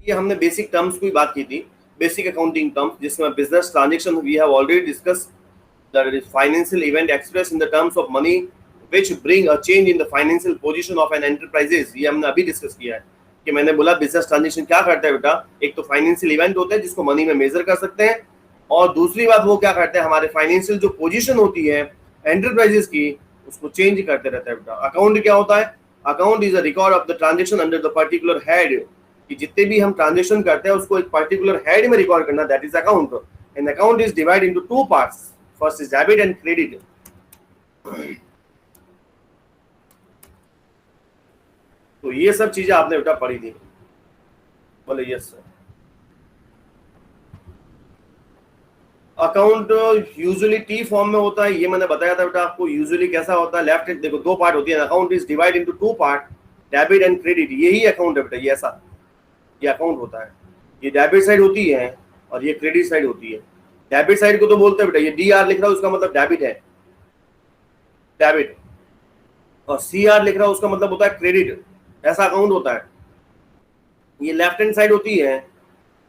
ये हमने basic terms की बात की थी, बेसिक अकाउंटिंग टर्म्स, जिसमें business transaction we have already discuss that is financial event express in the terms of money which bring a change in the financial position of an enterprises. ये हमने अभी discuss किया है कि मैंने बोला business transaction क्या करता है बेटा, एक तो फाइनेंशियल इवेंट होता है जिसको मनी में मेजर कर सकते हैं, और दूसरी बात वो क्या करते हैं, हमारे फाइनेंशियल जो पोजीशन होती है एंटरप्राइजेस की उसको चेंज करते रहता है बेटा। अकाउंट क्या होता है, account is a record of the transaction under the particular head, कि जितने भी हम ट्रांजेक्शन करते हैं उसको एक पर्टिकुलर हेड में रिकॉर्ड करना, that is account. And account is divide into two parts, first is debit and credit. तो ये सब चीजें आपने बेटा पढ़ी थी, बोले yes sir. Account usually T form में होता है, ये मैंने बताया था बेटा आपको यूजुअली कैसा होता है। लेफ्ट देखो दो पार्ट होती है, account is divide into two part, debit and credit, यही अकाउंट है बेटा, ये ऐसा ये अकाउंट होता है। ये डेबिट साइड होती है और ये क्रेडिट साइड होती है। डेबिट साइड को तो बोलते हैं बेटा, ये डी आर लिख रहा है उसका मतलब डेबिट है, डेबिट, और सी आर लिख रहा है उसका मतलब होता है क्रेडिट, ऐसा अकाउंट होता है। ये लेफ्ट हैंड साइड होती है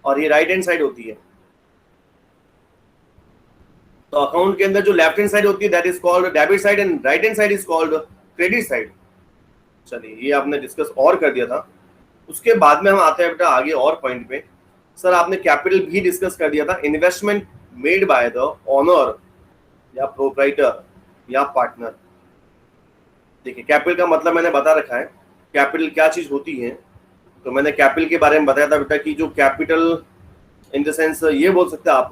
और ये राइट हैंड साइड होती है। तो अकाउंट के अंदर जो लेफ्ट हैंड साइड होती है that is called debit side and right hand side is called credit side. चलिए ये आपने डिस्कस और कर दिया था। उसके बाद में हम आते हैं बेटा आगे और पॉइंट पे। सर आपने कैपिटल भी डिस्कस कर दिया था, investment made by the owner या प्रोप्राइटर या पार्टनर। देखिए कैपिटल का मतलब मैंने बता रखा है, कैपिटल क्या चीज होती है। तो मैंने कैपिटल के बारे में बताया था बेटा कि जो कैपिटल इन द सेंस ये बोल सकते हैं आप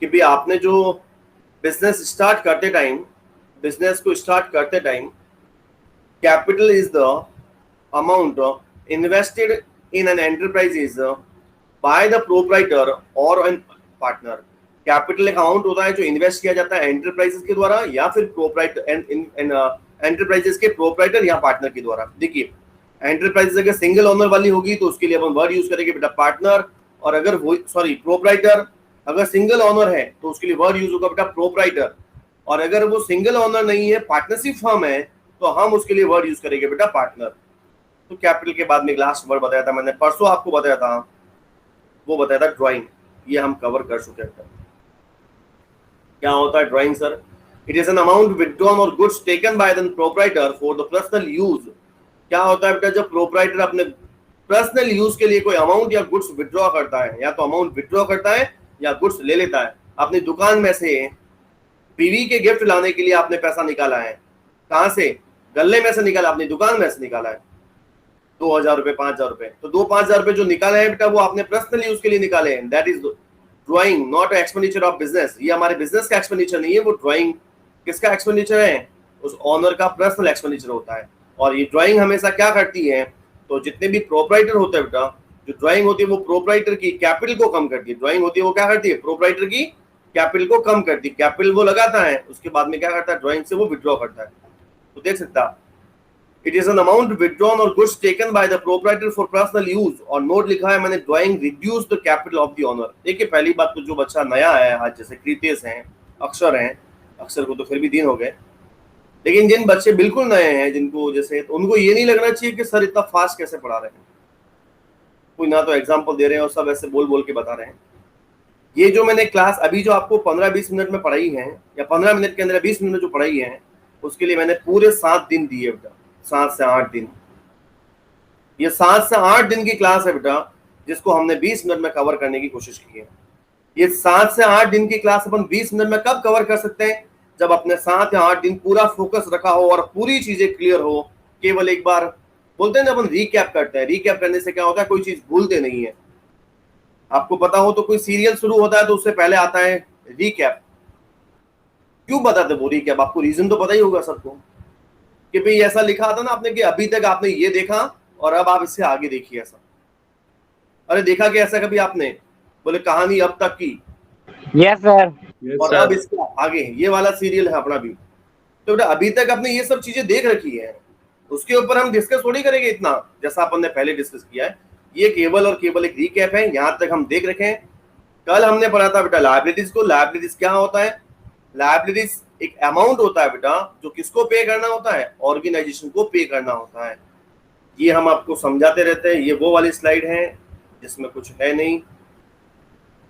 कि भाई आपने जो बिजनेस स्टार्ट करते टाइम, बिजनेस को स्टार्ट करते time capital is the amount invested in an enterprises bye the proprietor और एन पार्टनर। कैपिटल एक अमाउंट होता है जो इन्वेस्ट किया जाता है एंटरप्राइजेस के द्वारा या फिर प्रोप्राइटर एंटरप्राइजेस के प्रोप्राइटर या पार्टनर के द्वारा। देखिए एंटरप्राइजेस अगर सिंगल ओनर वाली होगी तो उसके लिए अपन वर्ड यूज करेंगे बेटा पार्टनर, और अगर वो प्रोप्राइटर अगर सिंगल ओनर है तो उसके लिए वर्ड यूज होगा बेटा प्रोप्राइटर, और अगर वो सिंगल ओनर नहीं है पार्टनरशिप फर्म है तो हम उसके लिए वर्ड यूज करेंगे बेटा पार्टनर। तो कैपिटल के बाद में लास्ट वर्ड बताया था मैंने, परसों आपको बताया था, वो बताया था ड्राइंग, ये हम कवर कर चुके हैं। क्या होता है drawing sir? It is an amount withdrawn और goods taken by the proprietor for the personal use. क्या होता है बेटा जब प्रोप्राइटर अपने पर्सनल यूज के लिए कोई अमाउंट या गुड्स विथड्रॉ करता है, या तो अमाउंट विथड्रॉ करता है या गुड्स ले लेता है। अपनी दुकान में से बीवी के गिफ्ट लाने के लिए आपने पैसा निकाला है, कहां से? गल्ले में से निकाला, अपनी दुकान में से निकाला है 2000 रुपए 5000 रुपए। तो 2-5000 रुपए जो निकाले हैं बेटा वो आपने पर्सनल यूज के लिए निकाले हैं, that is drawing, not expenditure of business. ये हमारे बिजनेस का एक्सपेंडिचर नहीं है, वो ड्राइंग किसका एक्सपेंडिचर है? उस ऑनर का पर्सनल एक्सपेंडिचर होता है। और ये ड्राइंग हमेशा क्या करती है, तो जितने भी प्रोप्राइटर होते हैं बेटा, जो ड्राइंग होती है वो प्रोप्राइटर की कैपिटल को कम करती है। ड्राइंग होती है वो क्या करती है, प्रोप्राइटर की कैपिटल को कम करती है। कैपिटल वो लगाता है, उसके बाद में क्या करता है, ड्राइंग से वो विड्रॉ करता है। तो देख सकता it is an amount withdrawn और goods taken by the proprietor for personal use, और नोट लिखा है मैंने drawing reduce the capital of the owner. देखिए पहली बात तो जो बच्चा नया है आज, जैसे कृतेश हैं, अक्षर हैं, अक्षर को तो फिर भी दिन हो गए, लेकिन जिन बच्चे बिल्कुल नए हैं जिनको जैसे, तो उनको ये नहीं लगना चाहिए कि सर इतना फास्ट कैसे पढ़ा रहे हैं, कोई ना तो एग्जाम्पल दे रहे हैं और सब ऐसे बोल बोल के बता रहे हैं। ये जो मैंने क्लास अभी जो आपको 15-20 मिनट में पढ़ाई है, या 15 मिनट के अंदर 20 मिनट में जो पढ़ाई है, उसके लिए मैंने पूरे 7 दिन दिए बेटा, 7 से 8 दिन। ये 7 से 8 दिन की क्लास है बेटा, जिसको हमने 20 मिनट में कवर करने की कोशिश की है। ये 7 से 8 दिन की क्लास अपन 20 मिनट में कब कवर कर सकते हैं? जब अपने 7 या 8 दिन पूरा फोकस रखा हो और पूरी चीजें क्लियर हो। केवल एक बार बोलते हैं ना अपन रीकैप करते हैं, रीकैप करने से क्या होता है, कोई चीज भूलते नहीं है। आपको पता हो तो कोई सीरियल शुरू होता है तो उससे पहले आता है रीकैप। क्यों बताते वो रीकैप? आपको रीजन तो पता ही होगा सबको, कि भाई ऐसा लिखा था ना आपने कि अभी तक आपने ये देखा और अब आप इससे आगे देखिए ऐसा। अरे देखा क्या ऐसा कभी आपने? बोले कहानी अब तक की, यस सर, और अब इसके आगे ये वाला सीरियल है अपना भी। तो बेटा अभी तक आपने ये सब चीजें देख रखी है, उसके ऊपर हम डिस्कस थोड़ी करेंगे इतना, जैसा अपन ने पहले डिस्कस किया है। ये केवल और केवल एक रीकैप है, यहाँ तक हम देख रखे हैं। कल हमने पढ़ा था बेटा लायबिलिटीज को। लायबिलिटीज क्या होता है? लायबिलिटीज एक अमाउंट होता है बेटा जो किसको पे करना होता है, ऑर्गेनाइजेशन को पे करना होता है। ये हम आपको समझाते रहते हैं। ये वो वाली स्लाइड है जिसमें कुछ है नहीं।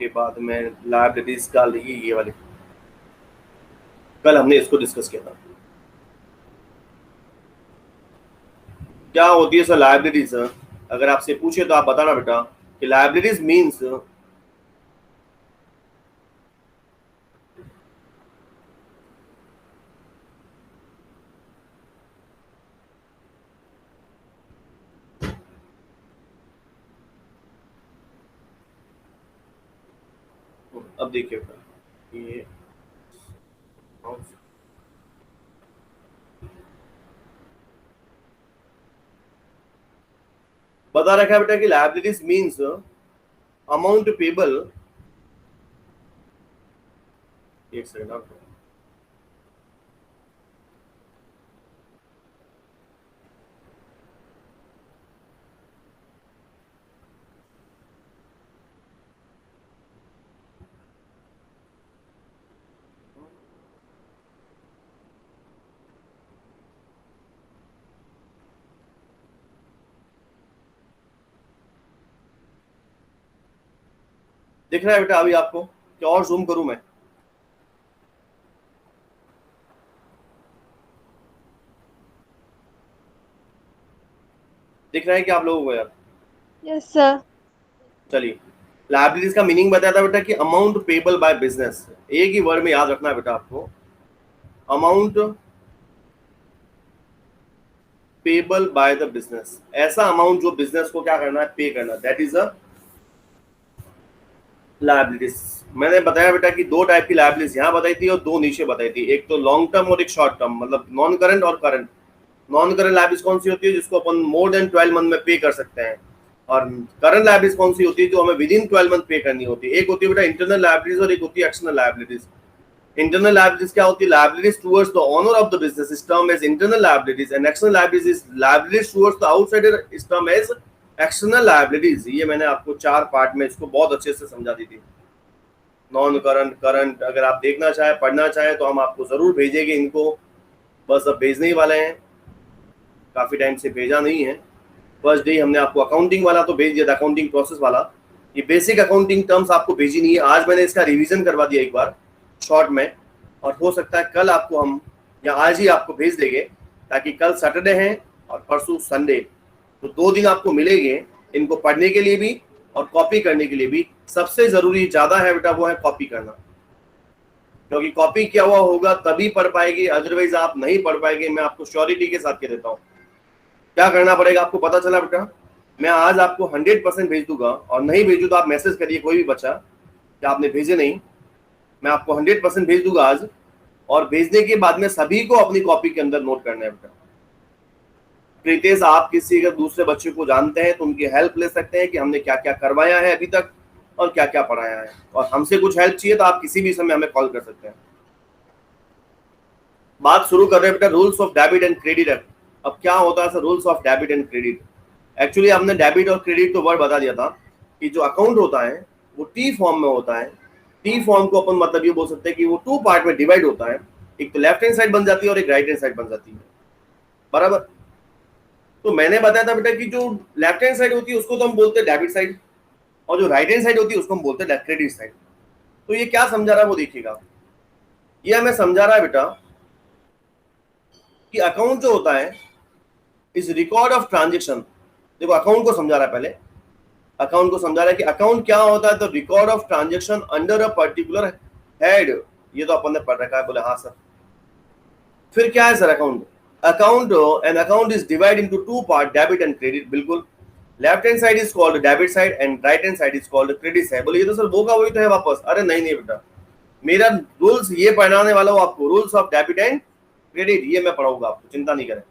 के बाद में लाइबिलिटीज का ये वाली, कल हमने इसको डिस्कस किया था। क्या होती है सर लाइबिलिटीज? अगर आपसे पूछे तो आप बताना बेटा कि लाइबिलिटीज मीन्स अब देखिए बेटा ये बता रखा है बेटा कि लाइबिलिटीज मीन्स अमाउंट पेबल, एक सेकंड आप दिख रहा है बेटा अभी आपको क्या और जूम करूं मैं? दिख रहा है कि आप लोगों को यार? Yes sir. चलिए, लाइबिलिटीज का मीनिंग बताया था बेटा कि अमाउंट पेबल बाय बिजनेस। एक ही वर्ड में याद रखना है बेटा आपको, amount payable by the business. ऐसा अमाउंट जो बिजनेस को क्या करना है, पे करना, दैट इज अ लाइबिलिटीज। मैंने बताया बेटा कि दो टाइप की लाइबिलिटीज यहाँ बताई थी और दो नीचे बताई थी, एक तो लॉन्ग टर्म और एक शॉर्ट टर्म, मतलब नॉन करंट और करंट। नॉन करंट लाइबिलिटीज कौन सी होती है, जिसको अपन मोर देन 12 मंथ में पे कर सकते हैं, और करंट लाइबिलिटीज कौन सी होती है जो हमें विद इन 12 मंथ पे करनी होती है। एक होती है बेटा इंटरनल लाइबिलिटीज और एक होती है एक्सटर्नल लाइबिलिटीज। इंटरनल लाइबिलिटीज क्या होती है, liabilities towards the owner of the business is term as internal liabilities, and external liabilities is liabilities towards the outsider is term as external liabilities. ये मैंने आपको 4 पार्ट में इसको बहुत अच्छे से समझा दी थी। नॉन करंट, करंट, अगर आप देखना चाहे पढ़ना चाहे तो हम आपको जरूर भेजेंगे इनको, बस अब भेजने ही वाले हैं, काफी टाइम से भेजा नहीं है। फर्स्ट डे हमने आपको अकाउंटिंग वाला तो भेज दिया था, अकाउंटिंग प्रोसेस वाला, ये बेसिक अकाउंटिंग टर्म्स आपको भेजी नहीं है। आज मैंने इसका रिवीजन करवा दिया एक बार शॉर्ट में, और हो सकता है कल आपको हम या आज ही आपको भेज देंगे, ताकि कल सैटरडे है और परसों संडे, तो 2 दिन आपको मिलेंगे इनको पढ़ने के लिए भी और कॉपी करने के लिए भी। सबसे जरूरी ज्यादा है बेटा वो है कॉपी करना, क्योंकि कॉपी किया हुआ होगा तभी पढ़ पाएगी, अदरवाइज आप नहीं पढ़ पाएंगे। मैं आपको श्योरिटी के साथ कह देता हूँ क्या करना पड़ेगा आपको, पता चला बेटा? मैं आज आपको 100% भेज दूंगा, और नहीं भेजू तो आप मैसेज करिए कोई भी बच्चा कि आपने भेजे नहीं। मैं आपको 100% भेज दूंगा आज, और भेजने के बाद में सभी को अपनी कॉपी के अंदर नोट करना है बेटा। प्रीतेश, आप किसी अगर दूसरे बच्चे को जानते हैं तो उनकी हेल्प ले सकते हैं कि हमने क्या क्या करवाया है अभी तक और क्या क्या पढ़ाया है, और हमसे कुछ हेल्प चाहिए तो आप किसी भी समय हमें कॉल कर सकते हैं। बात शुरू कर रहे हैं बेटा rules of debit and credit. अब क्या होता है sir rules of debit and credit? Actually हमने डेबिट और क्रेडिट तो वर्ड बता दिया था कि जो अकाउंट होता है वो टी फॉर्म में होता है। टी फॉर्म को अपन मतलब ये बोल सकते हैं कि वो 2 पार्ट में डिवाइड होता है, एक तो लेफ्ट हैंड साइड बन जाती है और एक राइट हैंड साइड बन जाती है, बराबर। तो मैंने बताया था बेटा कि जो लेफ्ट हैंड साइड होती है उसको तो हम बोलते हैं डेबिट साइड, और जो राइट हैंड साइड होती है उसको हम बोलते हैं क्रेडिट साइड। तो ये क्या समझा रहा है वो देखिएगा, ये हमें समझा रहा है बेटा कि अकाउंट जो होता है इज रिकॉर्ड ऑफ ट्रांजेक्शन। देखो अकाउंट को समझा रहा है, पहले अकाउंट को समझा रहा है कि अकाउंट क्या होता है, तो record of transaction under a particular head. ये तो अपन ने पढ़ रखा है, बोले हाँ सर। फिर क्या है sir account? Account, an account is divide into 2 part, debit and credit. बिल्कुल, left hand side is called debit side and right hand side is called credit side. बोले ये तो सर वो का वही तो है वापस। अरे नहीं नहीं बेटा, मेरा रूल्स ये पढ़ाने वाला हूँ आपको, rules of debit and credit, ये मैं पढ़ाऊंगा आपको, चिंता नहीं करें,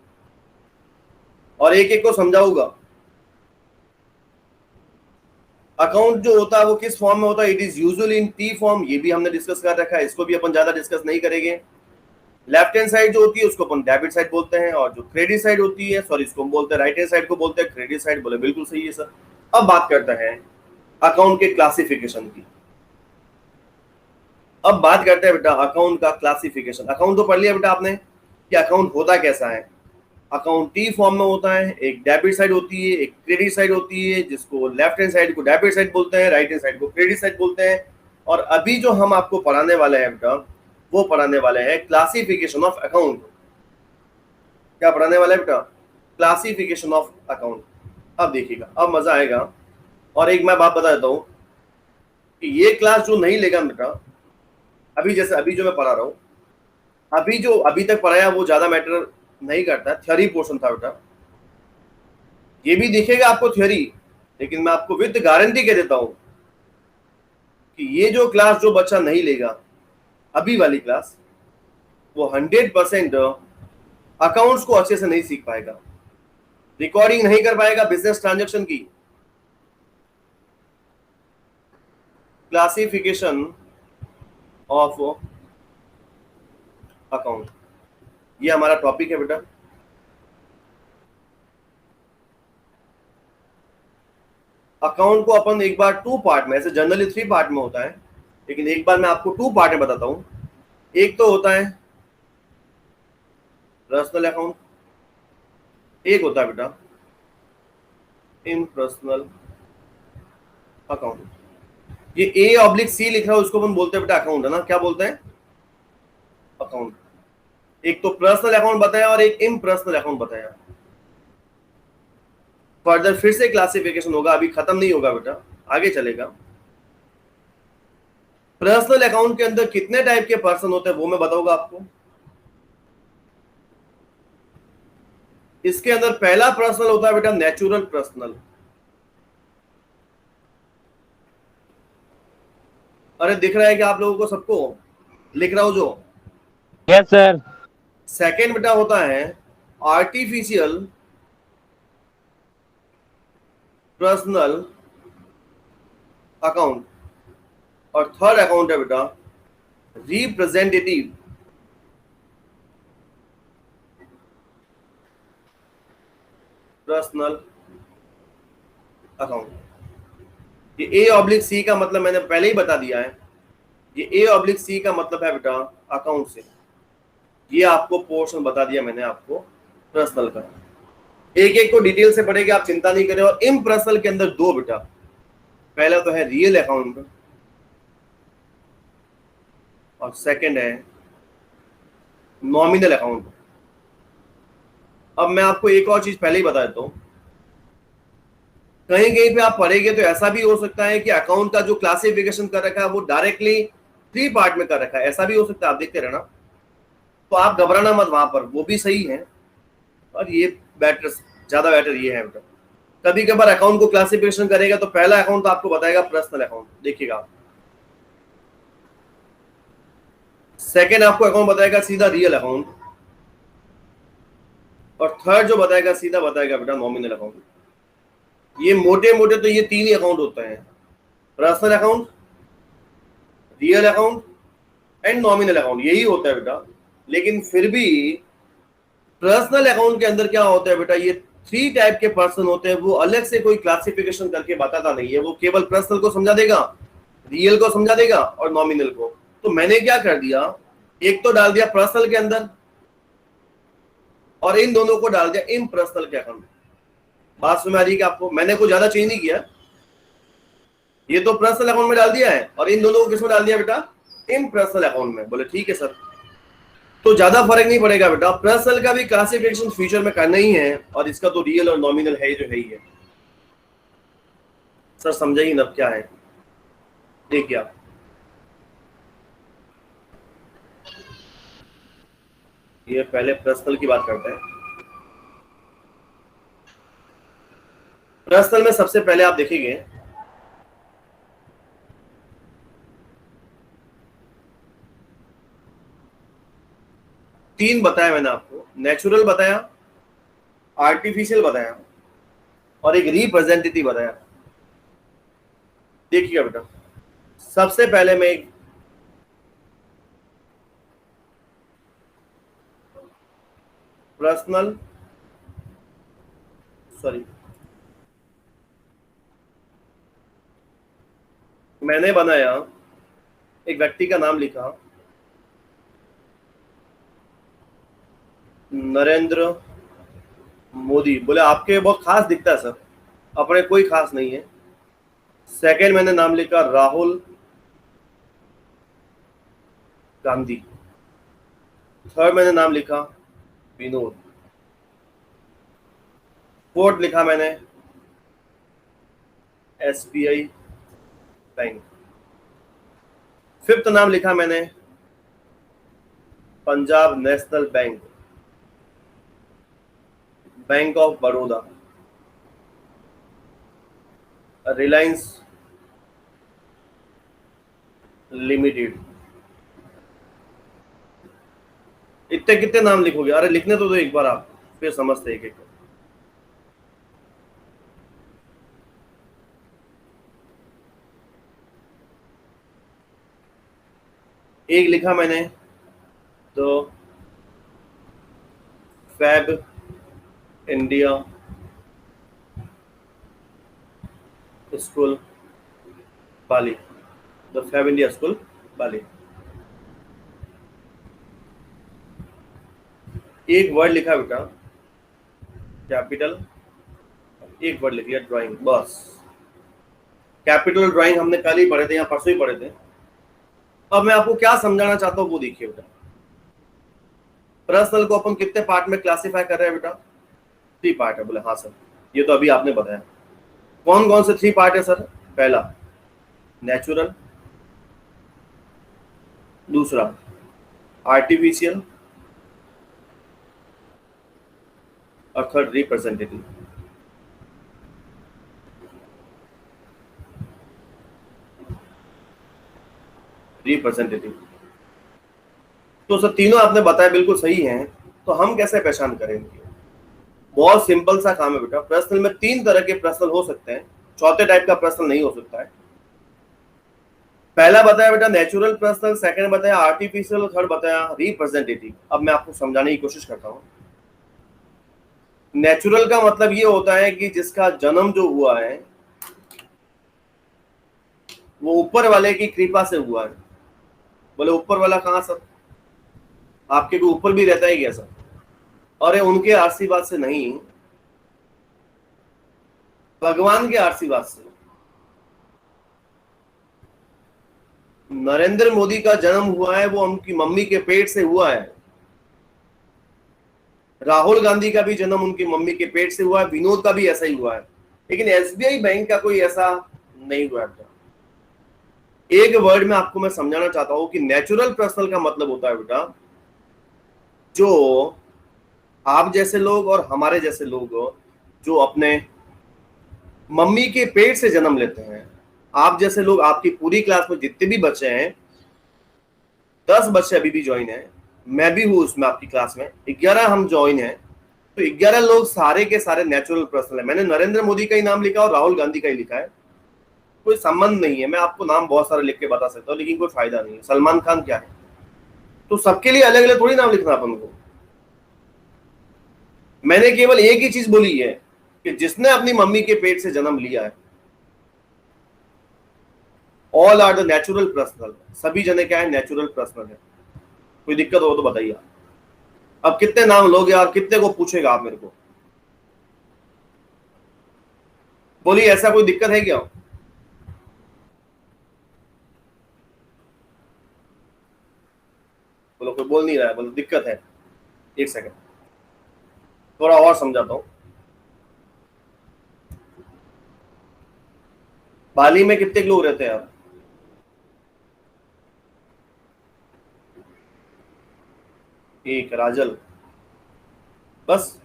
और एक एक को समझाऊंगा। अकाउंट जो होता है वो किस फॉर्म में होता है, it is usually in T form, ये भी हमने डिस्कस कर रखा है, इसको भी अपन ज्यादा डिस्कस नहीं करेंगे। लेफ्ट हैंड साइड जो होती है उसको अपन डेबिट साइड बोलते हैं, और जो क्रेडिट साइड होती है, सॉरी इसको हम बोलते हैं राइट हैंड साइड को बोलते हैं क्रेडिट साइड। बोले बिल्कुल सही है सर। अब बात करते हैं अकाउंट के क्लासिफिकेशन की। अब बात करते हैं बेटा अकाउंट का क्लासिफिकेशन। अकाउंट तो पढ़ लिया बेटा आपने कि अकाउंट होता कैसा है। अकाउंट टी फॉर्म में होता है, एक डेबिट साइड होती है, एक क्रेडिट साइड होती है, जिसको लेफ्ट हैंड साइड को डेबिट साइड बोलते हैं, राइट हैंड साइड को क्रेडिट साइड बोलते हैं। और अभी जो हम आपको पढ़ाने वाले हैं बेटा, वो पढ़ाने वाले हैं क्लासिफिकेशन ऑफ अकाउंट। क्या पढ़ाने वाले हैं बेटा? Classification of account. अब देखिएगा, अब मजा आएगा। और एक मैं बात बता देता हूँ कि ये क्लास जो नहीं लेगा बेटा, अभी जैसे अभी जो मैं पढ़ा रहा हूँ, अभी जो अभी तक पढ़ाया वो ज्यादा मैटर नहीं करता, थ्योरी पोर्शन था बेटा। ये भी दिखेगा आपको थ्योरी, लेकिन मैं आपको विद गारंटी कह देता हूं कि ये जो क्लास जो बच्चा नहीं लेगा, अभी वाली क्लास, वो 100% अकाउंट्स को अच्छे से नहीं सीख पाएगा, रिकॉर्डिंग नहीं कर पाएगा बिजनेस ट्रांजैक्शन की। क्लासिफिकेशन ऑफ अकाउंट, ये हमारा टॉपिक है बेटा। अकाउंट को अपन एक बार 2 पार्ट में, ऐसे जनरली 3 पार्ट में होता है, लेकिन एक बार मैं आपको 2 पार्ट में बताता हूं। एक तो होता है पर्सनल अकाउंट, एक होता है बेटा इम्पर्सनल अकाउंट। ये A/C लिख रहा है, उसको अपन बोलते हैं बेटा अकाउंट, है ना? क्या बोलते हैं? अकाउंट। एक तो पर्सनल अकाउंट बताया और एक इम्पर्सनल अकाउंट बताया। फर्दर फिर से क्लासिफिकेशन होगा, अभी खत्म नहीं होगा बेटा, आगे चलेगा। पर्सनल अकाउंट के अंदर कितने टाइप के पर्सन होते हैं वो मैं बताऊंगा आपको। इसके अंदर पहला पर्सनल होता है बेटा नेचुरल पर्सनल। अरे दिख रहा है कि आप लोगों को सबको? लिख रहा हूं जो? Yes sir. सेकेंड बेटा होता है आर्टिफिशियल पर्सनल अकाउंट, और थर्ड अकाउंट है बेटा रिप्रेजेंटेटिव पर्सनल अकाउंट। ये A/C का मतलब मैंने पहले ही बता दिया है। ये A/C का मतलब है बेटा अकाउंट से। ये आपको पोर्शन बता दिया मैंने आपको पर्सनल का। एक एक को डिटेल से पढ़ेंगे, आप चिंता नहीं करें। और इम्पर्सनल के अंदर 2 बेटा, पहला तो है रियल अकाउंट और सेकंड है नॉमिनल अकाउंट। अब मैं आपको एक और चीज पहले ही बता देता हूं, कहीं कहीं पे आप पढ़ेंगे तो ऐसा भी हो सकता है कि अकाउंट का जो क्लासिफिकेशन कर रखा है वो डायरेक्टली 3 पार्ट में कर रखा है, ऐसा भी हो सकता है, आप देखते रहना। तो आप घबराना मत, वहां पर वो भी सही है, और ये बेटर, ज्यादा बेटर ये है बेटा। कभी कभार अकाउंट को क्लासिफिकेशन करेगा तो पहला अकाउंट तो आपको बताएगा पर्सनल अकाउंट, देखिएगा। सेकेंड आपको अकाउंट बताएगा सीधा रियल अकाउंट, और थर्ड जो बताएगा सीधा बताएगा बेटा नॉमिनल अकाउंट। ये मोटे मोटे तो ये 3 ही अकाउंट होते हैं, personal account, real account and nominal account, यही होता है बेटा। लेकिन फिर भी पर्सनल अकाउंट के अंदर क्या होता है बेटा, ये 3 टाइप के पर्सन होते हैं, वो अलग से कोई क्लासिफिकेशन करके बताता नहीं है, वो केवल पर्सनल को समझा देगा, रियल को समझा देगा और नॉमिनल को। तो मैंने क्या कर दिया, एक तो डाल दिया पर्सनल के अंदर और इन दोनों को डाल दिया इम्पर्सनल के अकाउंट। बात समझ आ रही है कि आपको? मैंने कुछ ज्यादा चेंज नहीं किया, ये तो पर्सनल अकाउंट में डाल दिया है और इन दोनों को किसमें डाल दिया बेटा? इम्पर्सनल अकाउंट में। बोले ठीक है सर, तो ज्यादा फर्क नहीं पड़ेगा बेटा, पर्सनल का भी क्लासिफिकेशन फ्यूचर में करना ही है, और इसका तो रियल और नॉमिनल है जो है ही है। सर समझा ही ना क्या है? देखिए आप, ये पहले पर्सनल की बात करते हैं। पर्सनल में सबसे पहले आप देखेंगे तीन बताया मैंने आपको, नेचुरल बताया, आर्टिफिशियल बताया और एक रिप्रेजेंटेटिव बताया। देखिएगा बेटा, सबसे पहले मैं एक पर्सनल, सॉरी, मैंने बनाया, एक व्यक्ति का नाम लिखा नरेंद्र मोदी। बोले आपके बहुत खास दिखता है सर, अपने कोई खास नहीं है। सेकंड मैंने नाम लिखा राहुल गांधी। थर्ड मैंने नाम लिखा विनोद। फोर्थ लिखा मैंने एसबीआई बैंक। फिफ्थ नाम लिखा मैंने Punjab national bank, bank of Baroda, Reliance limited. इतने कितने नाम लिखोगे? अरे लिखने तो दो एक बार, आप फिर समझते एक एक। एक लिखा मैंने तो Fab India school Bali, the Fab India school Bali. एक वर्ड लिखा बेटा कैपिटल, एक वर्ड लिख लिया ड्राइंग, बस। कैपिटल ड्राइंग हमने कल ही पढ़े थे या परसों ही पढ़े थे। अब मैं आपको क्या समझाना चाहता हूँ वो देखिए बेटा। प्रश्न को अपन कितने पार्ट में क्लासिफाई कर रहे हैं बेटा? 3 पार्ट है। बोले हाँ सर, ये तो अभी आपने बताया। कौन कौन से 3 पार्ट है सर? पहला नेचुरल, दूसरा आर्टिफिशियल, और थर्ड रिप्रेजेंटेटिव। रिप्रेजेंटेटिव तो सर तीनों आपने बताया बिल्कुल सही हैं, तो हम कैसे पहचान करेंगे? बहुत सिंपल सा काम है बेटा। प्रश्न में 3 तरह के प्रश्न हो सकते हैं, चौथे टाइप का प्रश्न नहीं हो सकता है। पहला बताया बेटा नेचुरल प्रश्न, सेकंड बताया आर्टिफिशियल, थर्ड बताया रिप्रेजेंटेटिव। अब मैं आपको समझाने की कोशिश करता हूं। नेचुरल का मतलब ये होता है कि जिसका जन्म जो हुआ है वो ऊपर वाले की कृपा से हुआ है। बोले ऊपर वाला कहां सर? आपके को ऊपर भी रहता है क्या सर? अरे उनके आशीर्वाद से नहीं, भगवान के आशीर्वाद से। नरेंद्र मोदी का जन्म हुआ है वो उनकी मम्मी के पेट से हुआ है। राहुल गांधी का भी जन्म उनकी मम्मी के पेट से हुआ है। विनोद का भी ऐसा ही हुआ है। लेकिन एसबीआई बैंक का कोई ऐसा नहीं हुआ है। एक वर्ड में आपको मैं समझाना चाहता हूं कि नेचुरल पर्सनल का मतलब होता है बेटा जो आप जैसे लोग और हमारे जैसे लोग जो अपने मम्मी के पेट से जन्म लेते हैं। आप जैसे लोग, आपकी पूरी क्लास में जितने भी बच्चे हैं, 10 बच्चे अभी भी ज्वाइन है, मैं भी हूं उसमें आपकी क्लास में, 11 हम ज्वाइन है, तो 11 लोग सारे के सारे नेचुरल पर्सन है। मैंने नरेंद्र मोदी का ही नाम लिखा और राहुल गांधी का ही लिखा है, कोई संबंध नहीं है। मैं आपको नाम बहुत सारे लिख के बता सकता हूँ लेकिन कोई फायदा नहीं है। सलमान खान क्या है? तो सबके लिए अलग अलग थोड़ी नाम लिखना अपन को। मैंने केवल एक ही चीज बोली है कि जिसने अपनी मम्मी के पेट से जन्म लिया है, all are the natural personal. सभी जने क्या है? नेचुरल पर्सनल है। कोई दिक्कत हो तो बताइए। अब कितने नाम लोगे और कितने को पूछेगा आप मेरे को? बोलिए, ऐसा कोई दिक्कत है क्या? बोलो, कोई बोल नहीं रहा है। बोलो दिक्कत है। एक सेकंड, थोड़ा और समझाता हूं। बाली में कितने लोग रहते हैं आप? एक राजल, बस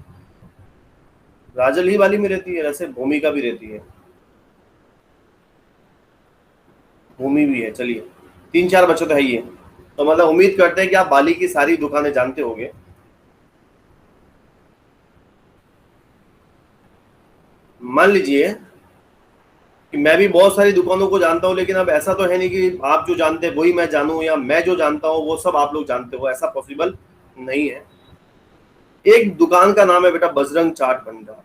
राजल ही बाली में रहती है। वैसे भूमिका भी रहती है, भूमि भी है। चलिए 3-4 बच्चे तो है ही है। तो मतलब उम्मीद करते हैं कि आप बाली की सारी दुकानें जानते होंगे। मान लीजिए कि मैं भी बहुत सारी दुकानों को जानता हूं, लेकिन अब ऐसा तो है नहीं कि आप जो जानते हैं वही मैं जानूं या मैं जो जानता हूं वो सब आप लोग जानते हो। ऐसा पॉसिबल नहीं है। एक दुकान का नाम है बेटा बजरंग चाट भंडार।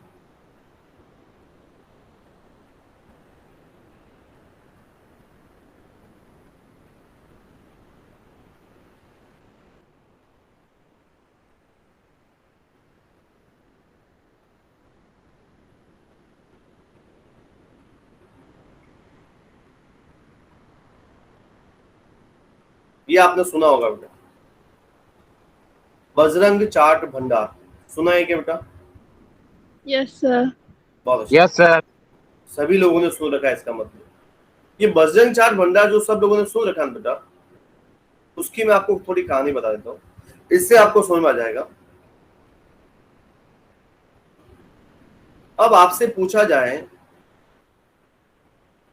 ये आपने सुना होगा बेटा, बजरंग चाट भंडार सुना है क्या बेटा? Yes sir. बहुत अच्छा, यस सर। सभी लोगों ने सुन रखा है इसका मतलब। ये बजरंग चाट भंडार जो सब लोगों ने सुन रखा है बेटा, उसकी मैं आपको थोड़ी कहानी बता देता हूँ, इससे आपको समझ में आ जाएगा। अब आपसे पूछा जाए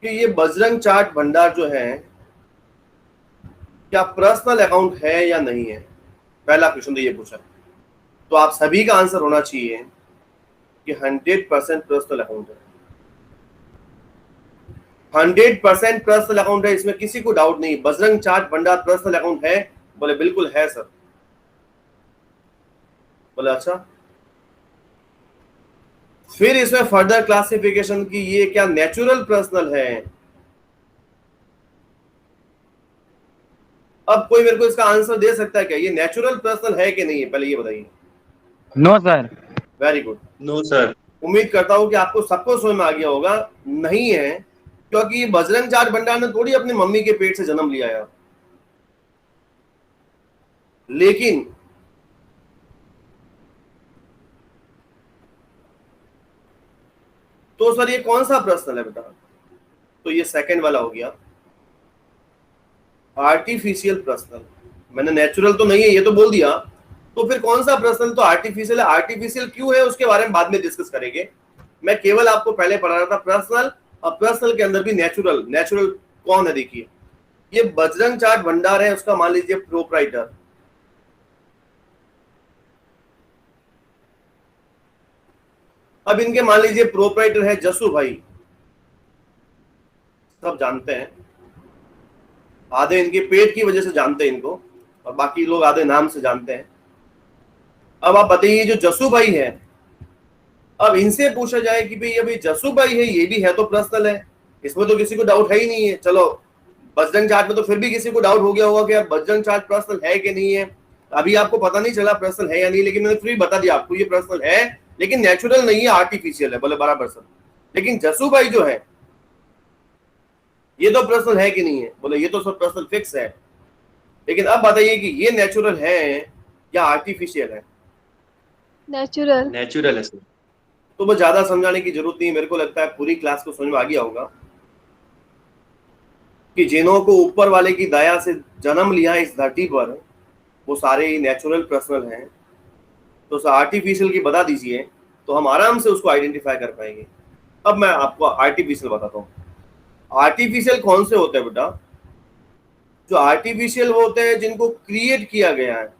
कि ये बजरंग चाट भंडार जो है क्या पर्सनल अकाउंट है या नहीं है, पहला क्वेश्चन तो ये पूछा, तो आप सभी का आंसर होना चाहिए कि 100% पर्सनल अकाउंट है। 100% पर्सनल अकाउंट है, इसमें किसी को डाउट नहीं। बजरंग चाट भंडार पर्सनल अकाउंट है? बोले बिल्कुल है सर। बोले अच्छा, फिर इसमें फर्दर क्लासिफिकेशन की ये क्या नेचुरल पर्सनल है? अब कोई मेरे को इसका आंसर दे सकता है क्या, ये नेचुरल पर्सनल है कि नहीं है, पहले ये बताइए। No sir. Very good, no sir. उम्मीद करता हूं कि आपको सबको समझ में आ गया होगा, नहीं है, क्योंकि बजरंग चाट भंडार ने थोड़ी अपनी मम्मी के पेट से जन्म लिया है। लेकिन तो सर ये कौन सा पर्सनल है बेटा? तो ये सेकंड वाला हो गया, आर्टिफिशियल पर्सनल। मैंने नेचुरल तो नहीं है ये तो बोल दिया, तो फिर कौन सा पर्सनल? तो आर्टिफिशियल है। आर्टिफिशियल क्यों है उसके बारे में बाद में डिस्कस करेंगे। मैं केवल आपको पहले पढ़ा रहा था पर्सनल, और पर्सनल के अंदर भी नेचुरल। नेचुरल कौन है? देखिए, ये बजरंग चाट भंडार है, उसका मान लीजिए प्रोप्राइटर। अब इनके मान लीजिए प्रोप्राइटर है जसू भाई, सब जानते हैं, आधे इनके पेट की वजह से जानते हैं इनको, और बाकी लोग आधे नाम से जानते हैं। अब आप बताइए, जो जसू भाई है, अब इनसे पूछा जाए कि भाई अभी जसू भाई है, ये भी है तो पर्सनल है, इसमें तो किसी को डाउट है ही नहीं है। चलो बजरंग चाट में तो फिर भी किसी को डाउट हो गया होगा कि यार बजरंग चाट पर्सनल है कि नहीं है। अभी आपको पता नहीं चला पर्सनल है या नहीं, लेकिन मैंने फिर बता दिया आपको ये पर्सनल है, लेकिन नेचुरल नहीं है, आर्टिफिशियल है। बोले बराबर सर। लेकिन जसू भाई जो है ये तो पर्सनल है कि नहीं है? बोले ये तो सर पर्सनल फिक्स है। लेकिन अब बताइए कि ये नेचुरल है या आर्टिफिशियल है? नेचुरल। नेचुरल है सर। तो वो ज्यादा समझाने की जरूरत नहीं, मेरे को लगता है पूरी क्लास को समझ में आ गया होगा कि जिन्हों को ऊपर वाले की दया से जन्म लिया इस धरती पर, वो सारे ही नेचुरल पर्सनल हैं। तो आर्टिफिशियल की बता दीजिए तो हम आराम से उसको आइडेंटिफाई कर पाएंगे। अब मैं आपको आर्टिफिशियल बताता हूँ। आर्टिफिशियल कौन से होते हैं बेटा? जो आर्टिफिशियल होते हैं जिनको क्रिएट किया गया है।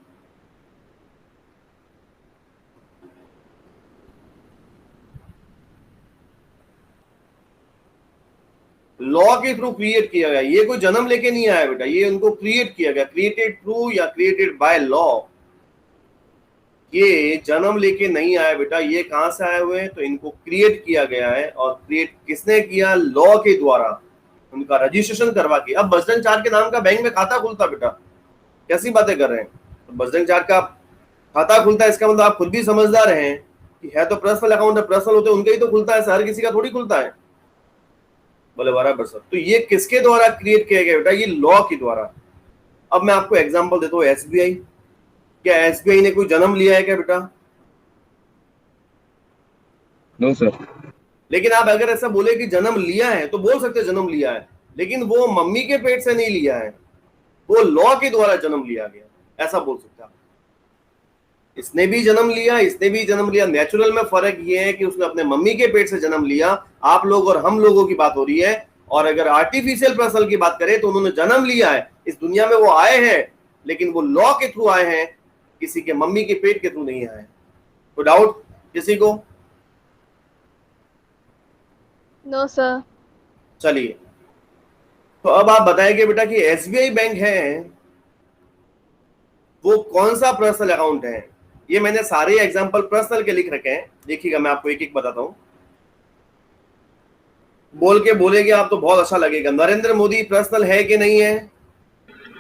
लॉ के थ्रू क्रिएट किया गया, ये कोई जन्म लेके नहीं आया बेटा, ये उनको क्रिएट किया गया, क्रिएटेड थ्रू या क्रिएटेड बाय लॉ। ये जन्म लेके नहीं आया बेटा, ये कहां से आए हुए हैं? तो इनको क्रिएट किया गया है, और क्रिएट किसने किया? लॉ के द्वारा, उनका रजिस्ट्रेशन करवा के। अब बजरंग चाट के नाम का बैंक में खाता खुलता बेटा, कैसी बातें कर रहे हैं? तो बजरंग चाट का खाता खुलता है, इसका मतलब आप खुद भी समझदार हैं कि है तो पर्सनल अकाउंट है, पर्सनल होते उनका ही तो खुलता है, हर किसी का थोड़ी खुलता है। बोले बराबर सर। तो ये किसके द्वारा क्रिएट किया गया बेटा? ये लॉ के द्वारा। अब मैं आपको एग्जांपल देता हूँ, एसबीआई। क्या एसबीआई ने कोई जन्म लिया है क्या बेटा? No sir. लेकिन आप अगर ऐसा बोले कि जन्म लिया है तो बोल सकते जन्म लिया है, लेकिन वो मम्मी के पेट से नहीं लिया है, वो लॉ के द्वारा जन्म लिया गया, ऐसा बोल सकते हैं। इसने भी जन्म लिया, इसने भी जन्म लिया। नेचुरल में फर्क ये है कि उसने अपने मम्मी के पेट से जन्म लिया, आप लोग और हम लोगों की बात हो रही है। और अगर आर्टिफिशियल पर्सन की बात करें तो उन्होंने जन्म लिया है, इस दुनिया में वो आए हैं, लेकिन वो लॉ के थ्रू आए हैं, किसी के मम्मी के पेट के थ्रू नहीं आए। तो डाउट किसी को? No sir. चलिए, तो अब आप बताएंगे बेटा कि एसबीआई बैंक है वो कौन सा पर्सनल अकाउंट है? ये मैंने सारे एग्जांपल पर्सनल के लिख रखे हैं, देखिएगा मैं आपको एक एक बताता हूं। बोल के बोलेंगे आप तो बहुत अच्छा लगेगा। नरेंद्र मोदी पर्सनल है कि नहीं है?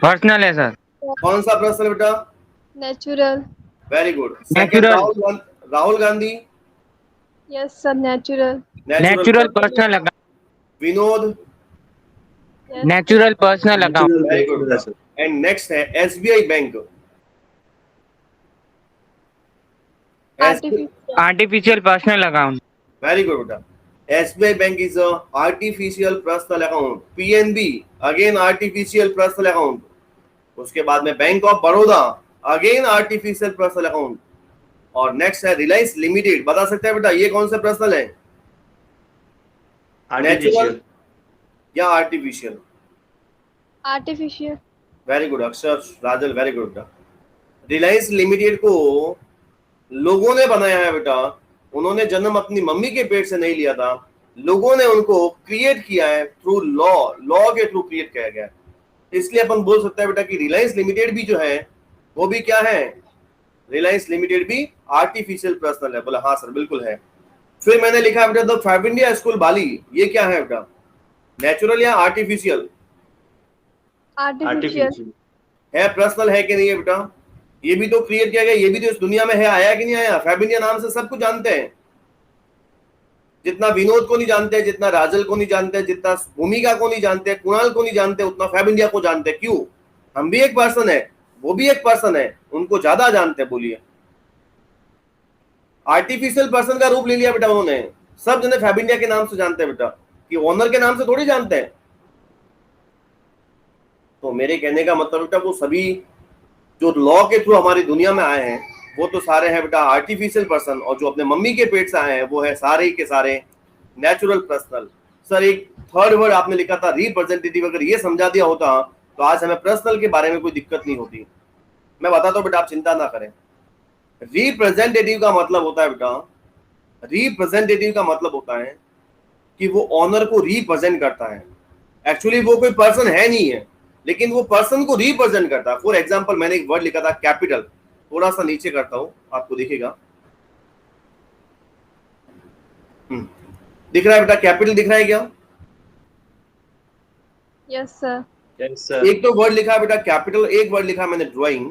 पर्सनल है सर। कौन सा पर्सनल बेटा? Natural. Very good. Second, Rahul Gandhi. Yes sir, natural. Natural personal account. Vinod. Natural personal account. Very good. And next है SBI bank. Artificial. Artificial personal account. Very good बेटा। SBI bank is artificial personal account. PNB again artificial personal account. उसके बाद में bank of Baroda again artificial personal account. और next है Reliance limited. बता सकते हैं बेटा ये कौन सा पर्सनल है, नेचुरल या आर्टिफिशियल? Artificial. वेरी गुड अक्षर राजल, वेरी गुड बेटा। रिलायंस लिमिटेड को लोगों ने बनाया है बेटा, उन्होंने जन्म अपनी मम्मी के पेट से नहीं लिया था, लोगों ने उनको क्रिएट किया है थ्रू लॉ, लॉ के थ्रू क्रिएट किया गया है। इसलिए अपन बोल सकते हैं बेटा कि रिलायंस लिमिटेड भी जो है वो भी क्या है, रिलायंस लिमिटेड भी आर्टिफिशियल पर्सनल है। बोला हाँ सर बिल्कुल है। फिर मैंने लिखा है बेटा द फाइव इंडिया स्कूल बाली, ये क्या है बेटा, नेचुरल या आर्टिफिशियल? Artificial. है, पर्सनल है कि नहीं है बेटा? ये भी तो क्रिएट किया गया, ये भी तो इस दुनिया में है, आया कि नहीं आया? फैब इंडिया नाम से सब कुछ जानते हैं। जितना विनोद को नहीं जानते, जितना राजल को नहीं जानते, जितना भूमिका को नहीं जानते, कुणाल को नहीं जानते, उतना फैब इंडिया को जानते। क्यों? हम भी एक पर्सन है, वो भी एक पर्सन है, उनको ज्यादा जानते हैं। बोलिए, आर्टिफिशियल पर्सन का रूप ले लिया बेटा उन्होंने। सब जने फैब इंडिया के नाम से जानते हैं बेटा, कि ओनर के नाम से थोड़ी जानते हैं। तो मेरे कहने का मतलब बेटा वो सभी जो लॉ के थ्रू हमारी दुनिया में आए हैं वो तो सारे हैं बेटा आर्टिफिशियल पर्सन, और जो अपने मम्मी के पेट से आए हैं वो है सारे ही के सारे नेचुरल पर्सनल। सर एक थर्ड वर्ड आपने लिखा था रिप्रेजेंटेटिव, अगर ये समझा दिया होता तो आज हमें पर्सनल के बारे में कोई दिक्कत नहीं होती। मैं बताता हूँ बेटा, आप चिंता ना करें। रिप्रेजेंटेटिव का मतलब होता है बेटा, रिप्रेजेंटेटिव का मतलब होता है कि वो ऑनर को रिप्रेजेंट करता है। एक्चुअली वो कोई पर्सन है नहीं है, लेकिन वो पर्सन को रिप्रेजेंट करता है। फॉर एग्जांपल मैंने एक वर्ड लिखा था कैपिटल, थोड़ा सा नीचे करता हूं आपको दिखेगा, दिख रहा है बेटा? कैपिटल दिख रहा है क्या? Yes, sir. एक तो वर्ड लिखा है बेटा कैपिटल, एक वर्ड लिखा है मैंने ड्राइंग।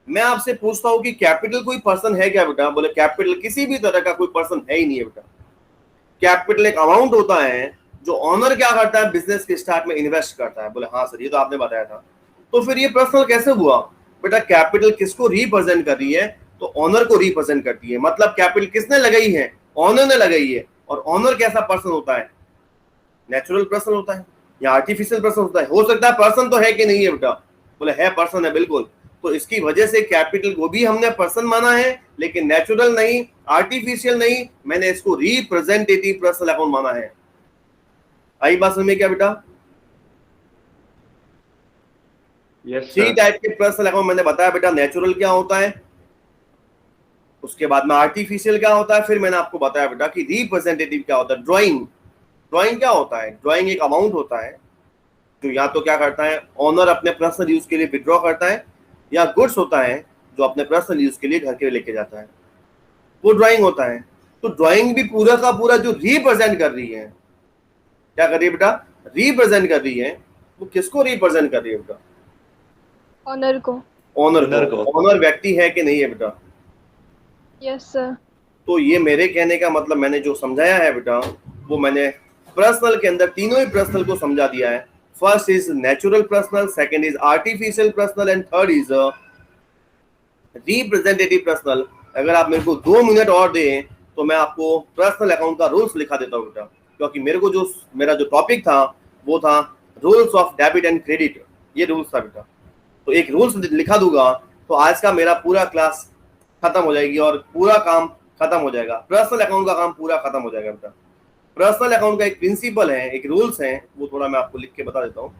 मैं आपसे पूछता हूं कि कैपिटल कोई पर्सन है क्या बेटा? बोले कैपिटल किसी भी तरह का कोई पर्सन है ही नहीं है बेटा। कैपिटल एक अमाउंट होता है जो ऑनर क्या करता है, बिजनेस के स्टार्ट में इन्वेस्ट करता है। बोले हाँ सर ये तो आपने बताया था। तो फिर ये पर्सनल कैसे हुआ बेटा? कैपिटल किसको रिप्रेजेंट कर रही है? तो ऑनर को रिप्रेजेंट करती है। मतलब कैपिटल किसने लगाई है? ऑनर ने लगाई है। और ऑनर कैसा पर्सन होता है? नेचुरल पर्सन होता है या आर्टिफिशियल पर्सन होता है? हो सकता है पर्सन तो है कि नहीं है बेटा? बोले है, पर्सन है बिल्कुल। तो इसकी वजह से कैपिटल को भी हमने पर्सन माना है, लेकिन नेचुरल नहीं, आर्टिफिशियल नहीं, मैंने इसको रिप्रेजेंटेटिव पर्सनल अकाउंट माना है। आई बात समझ में क्या बेटा? थ्री टाइप के पर्सनल अकाउंट मैंने बताया बेटा। नेचुरल क्या होता है, उसके बाद में आर्टिफिशियल क्या होता है, फिर मैंने आपको बताया बेटा कि रिप्रेजेंटेटिव क्या होता है। ड्राइंग, ड्राइंग क्या होता है? ड्राइंग एक अमाउंट होता है जो या तो क्या करता है, ऑनर अपने पर्सनल यूज के लिए विड्रॉ करता है, या गुड्स होता है जो अपने पर्सनल यूज के लिए घर के लेके जाता है, वो ड्राइंग होता है। तो ड्राइंग भी पूरा का पूरा जो रिप्रेजेंट कर रही है, क्या कर रही है बेटा? रिप्रेजेंट कर रही है। वो किसको रिप्रेजेंट कर रही है बेटा? Honor को. ऑनर को। ऑनर व्यक्ति है कि नहीं है बेटा? Yes, sir. तो ये मेरे कहने का मतलब मैंने जो समझाया है बेटा, वो मैंने पर्सनल के अंदर तीनों ही पर्सनल को समझा दिया है। First is natural personal, second is artificial personal, and third is representative personal. अगर आप मेरे को 2 मिनट और दें तो मैं आपको पर्सनल अकाउंट का रूल्स लिखा देता हूँ बेटा, क्योंकि मेरा जो टॉपिक था वो था rules of debit and credit. ये रूल्स था बेटा, तो एक रूल्स लिखा दूंगा तो आज का मेरा पूरा क्लास खत्म हो जाएगी और पूरा काम खत्म हो जाएगा। पर्सनल अकाउंट का काम पूरा खत्म हो जाएगा बेटा। पर्सनल अकाउंट का एक प्रिंसिपल है, एक रूल्स है, वो थोड़ा मैं आपको लिख के बता देता हूँ।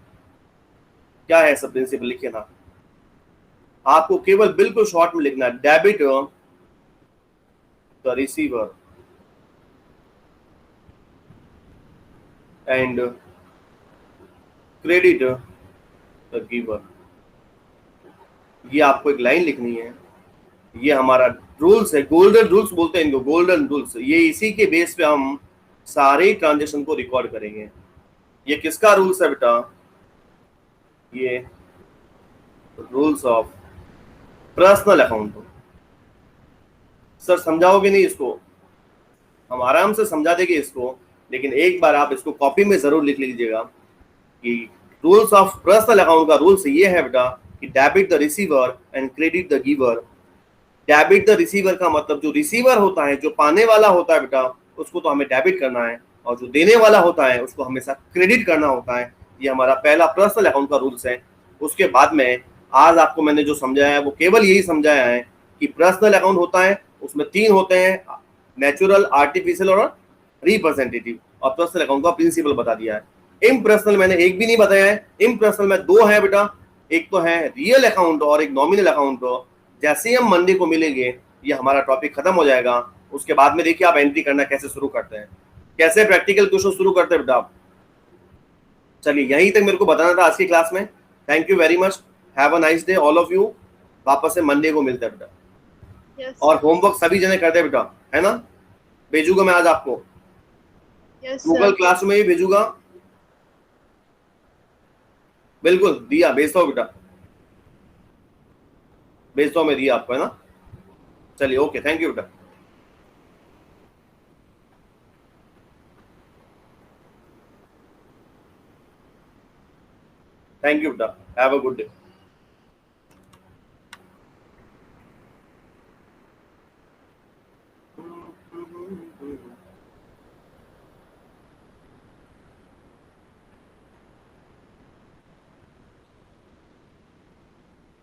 क्या है सब प्रिंसिपल? लिखिए ना, आपको केवल बिल्कुल शॉर्ट में लिखना है। Debit the receiver and credit the giver. ये आपको एक लाइन लिखनी है। ये हमारा रूल्स है, गोल्डन रूल्स बोलते हैं इनको, गोल्डन रूल्स। ये इसी के बेस पे हम सारे ट्रांजेक्शन को रिकॉर्ड करेंगे। ये किसका रूल्स है बेटा? ये rules of personal account. Sir समझाओगे नहीं इसको? हम आराम से समझा देंगे इसको, लेकिन एक बार आप इसको कॉपी में जरूर लिख लीजिएगा कि रूल्स ऑफ पर्सनल अकाउंट का रूल्स ये है बेटा कि debit the receiver and credit the giver. Debit the receiver का मतलब जो रिसीवर होता है, जो पाने वाला होता है बेटा, उसको तो हमें डेबिट करना है, और जो देने वाला होता है उसको हमेशा क्रेडिट करना होता है। ये हमारा पहला पर्सनल अकाउंट का रूल्स है। उसके बाद में आज आपको मैंने जो समझाया है वो केवल यही समझाया है कि पर्सनल अकाउंट होता है, उसमें 3 होते हैं, नेचुरल, आर्टिफिशियल और रिप्रेजेंटेटिव, और पर्सनल अकाउंट का प्रिंसिपल बता दिया है। इम्पर्सनल मैंने एक भी नहीं बताया है। इम्पर्सनल में 2 है बेटा, एक तो है रियल अकाउंट और एक नॉमिनल अकाउंट। जैसे ही हम मंडे को मिलेंगे ये हमारा टॉपिक खत्म हो जाएगा। उसके बाद में देखिए आप एंट्री करना कैसे शुरू करते हैं, कैसे प्रैक्टिकल क्वेश्चन शुरू करते हैं बेटा आप। चलिए यहीं तक मेरे को बताना था आज की क्लास में। Thank you very much, have a nice day all of you. वापस से मंडे को मिलते हैं बेटा, Yes. और होमवर्क सभी जने करते हैं बेटा, है ना? भेजूंगा मैं आज आपको, Yes, गूगल sir. क्लास में भी भेजूंगा। बिल्कुल दिया, भेजता हूँ बेटा, भेजता हूँ मैं, दिया आपको, है ना? चलिए ओके, थैंक यू बेटा। थैंक यू बेटा, हैव अ गुड डे।